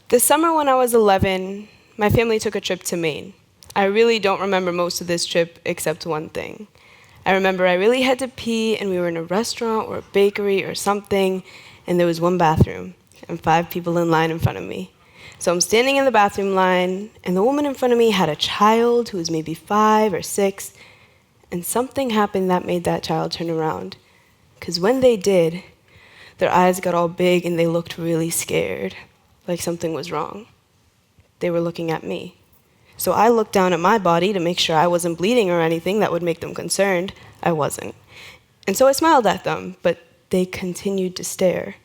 This summer when I was 11, my family took a trip to Maine. I really don't remember most of this trip except one thing. I remember I really had to pee, and we were in a restaurant or a bakery or something, and there was one bathroom and 5 people in line in front of me. So I'm standing in the bathroom line, and the woman in front of me had a child who was maybe 5 or 6, and something happened that made that child turn around. Because when they did, their eyes got all big and they looked really scared, like something was wrong. They were looking at me. So I looked down at my body to make sure I wasn't bleeding or anything that would make them concerned. I wasn't. And so I smiled at them, but they continued to stare.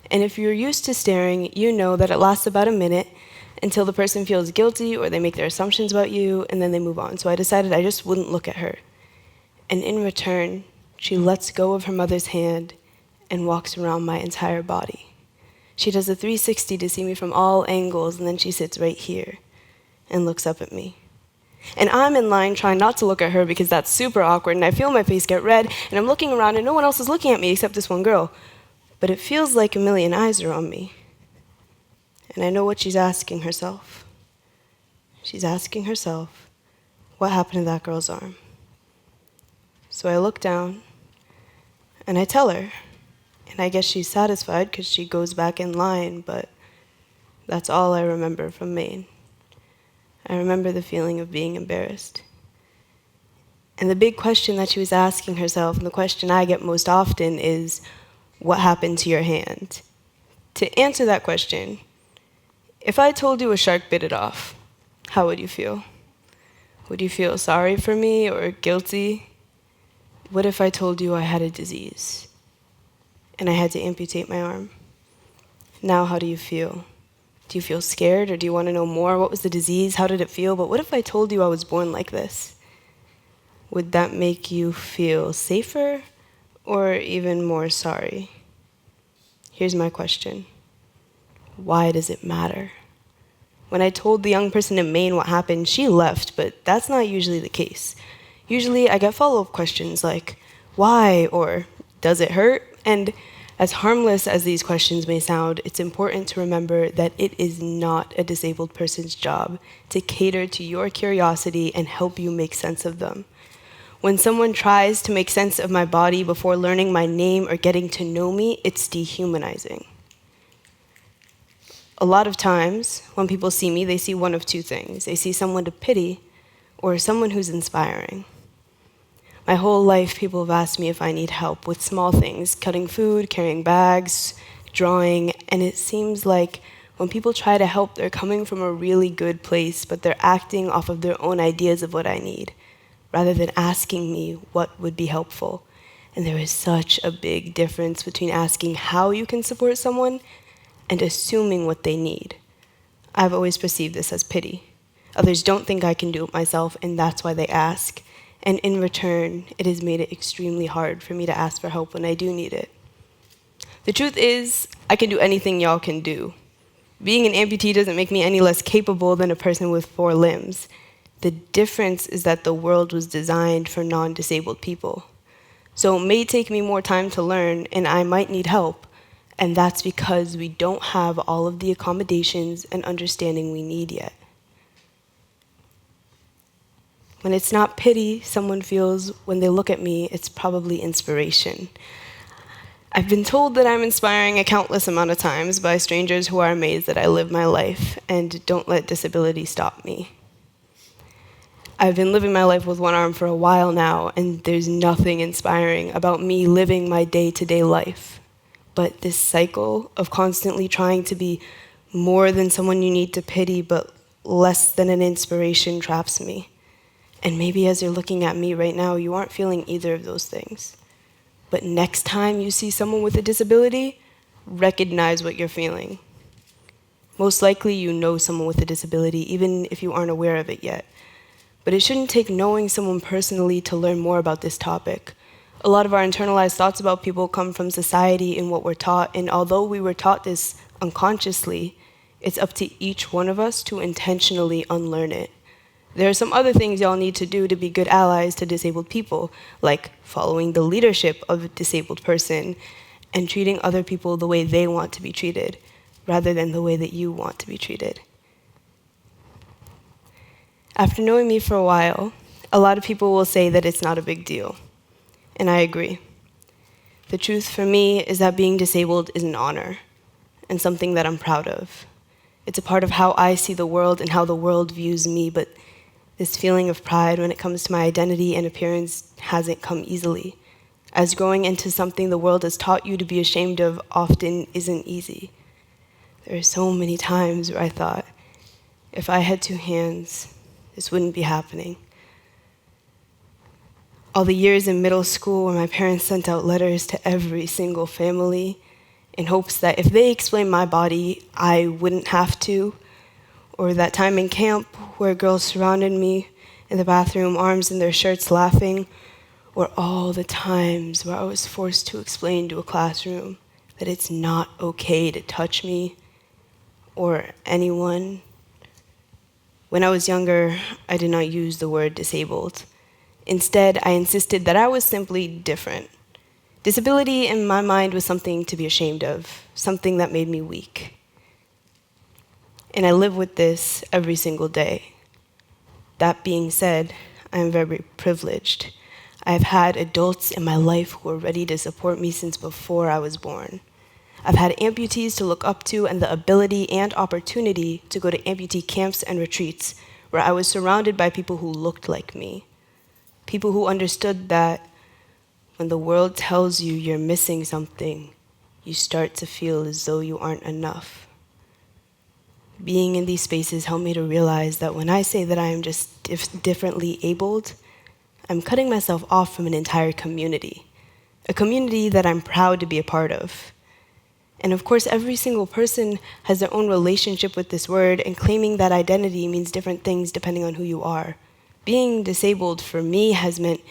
And if you're used to staring, you know that it lasts about a minute until the person feels guilty or they make their assumptions about you, and then they move on. So I decided I just wouldn't look at her. And in return, she lets go of her mother's hand and walks around my entire body. She does a 360 to see me from all angles, and then she sits right here and looks up at me. And I'm in line trying not to look at her because that's super awkward, and I feel my face get red, and I'm looking around and no one else is looking at me except this one girl. But it feels like a million eyes are on me. And I know what she's asking herself. She's asking herself, what happened to that girl's arm? So I look down, and I tell her, and I guess she's satisfied because she goes back in line, but that's all I remember from Maine. I remember the feeling of being embarrassed. And the big question that she was asking herself, and the question I get most often, is, what happened to your hand? To answer that question, if I told you a shark bit it off, how would you feel? Would you feel sorry for me or guilty? What if I told you I had a disease and I had to amputate my arm? Now how do you feel? Do you feel scared, or do you want to know more? What was the disease? How did it feel? But what if I told you I was born like this? Would that make you feel safer or even more sorry? Here's my question. Why does it matter? When I told the young person in Maine what happened, she left, but that's not usually the case. Usually I get follow-up questions like, why, or does it hurt? And as harmless as these questions may sound, it's important to remember that it is not a disabled person's job to cater to your curiosity and help you make sense of them. When someone tries to make sense of my body before learning my name or getting to know me, it's dehumanizing. A lot of times, when people see me, they see one of two things. They see someone to pity or someone who's inspiring. My whole life, people have asked me if I need help with small things, cutting food, carrying bags, drawing, and it seems like when people try to help, they're coming from a really good place, but they're acting off of their own ideas of what I need, rather than asking me what would be helpful. And there is such a big difference between asking how you can support someone and assuming what they need. I've always perceived this as pity. Others don't think I can do it myself, and that's why they ask. And in return, it has made it extremely hard for me to ask for help when I do need it. The truth is, I can do anything y'all can do. Being an amputee doesn't make me any less capable than a person with 4 limbs. The difference is that the world was designed for non-disabled people. So it may take me more time to learn, and I might need help, and that's because we don't have all of the accommodations and understanding we need yet. When it's not pity someone feels when they look at me, it's probably inspiration. I've been told that I'm inspiring a countless amount of times by strangers who are amazed that I live my life and don't let disability stop me. I've been living my life with one arm for a while now, and there's nothing inspiring about me living my day-to-day life. But this cycle of constantly trying to be more than someone you need to pity, but less than an inspiration traps me. And maybe as you're looking at me right now, you aren't feeling either of those things. But next time you see someone with a disability, recognize what you're feeling. Most likely you know someone with a disability, even if you aren't aware of it yet. But it shouldn't take knowing someone personally to learn more about this topic. A lot of our internalized thoughts about people come from society and what we're taught, and although we were taught this unconsciously, it's up to each one of us to intentionally unlearn it. There are some other things y'all need to do to be good allies to disabled people, like following the leadership of a disabled person and treating other people the way they want to be treated. rather than the way that you want to be treated. After knowing me for a while, a lot of people will say that it's not a big deal, and I agree. The truth for me is that being disabled is an honor, and something that I'm proud of. It's a part of how I see the world and how the world views me, but this feeling of pride when it comes to my identity and appearance hasn't come easily, as growing into something the world has taught you to be ashamed of often isn't easy. There are so many times where I thought, if I had 2 hands, this wouldn't be happening. All the years in middle school where my parents sent out letters to every single family in hopes that if they explained my body, I wouldn't have to. Or that time in camp where girls surrounded me in the bathroom, arms in their shirts laughing. Or all the times where I was forced to explain to a classroom that it's not okay to touch me or anyone. When I was younger, I did not use the word disabled. Instead, I insisted that I was simply different. Disability in my mind was something to be ashamed of, something that made me weak. And I live with this every single day. That being said, I am very privileged. I've had adults in my life who are ready to support me since before I was born. I've had amputees to look up to and the ability and opportunity to go to amputee camps and retreats where I was surrounded by people who looked like me. People who understood that when the world tells you you're missing something, you start to feel as though you aren't enough. Being in these spaces helped me to realize that when I say that I am just differently abled, I'm cutting myself off from an entire community, a community that I'm proud to be a part of. And of course, every single person has their own relationship with this word, and claiming that identity means different things depending on who you are. Being disabled for me has meant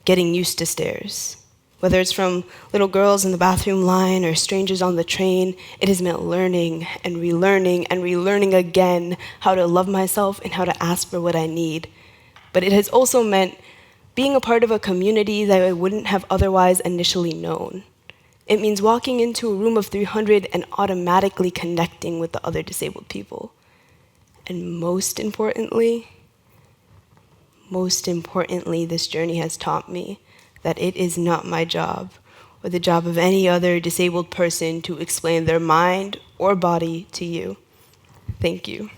getting used to stares. Whether it's from little girls in the bathroom line or strangers on the train, it has meant learning and relearning again how to love myself and how to ask for what I need. But it has also meant being a part of a community that I wouldn't have otherwise initially known. It means walking into a room of 300 and automatically connecting with the other disabled people. And most importantly, this journey has taught me that it is not my job or the job of any other disabled person to explain their mind or body to you. Thank you.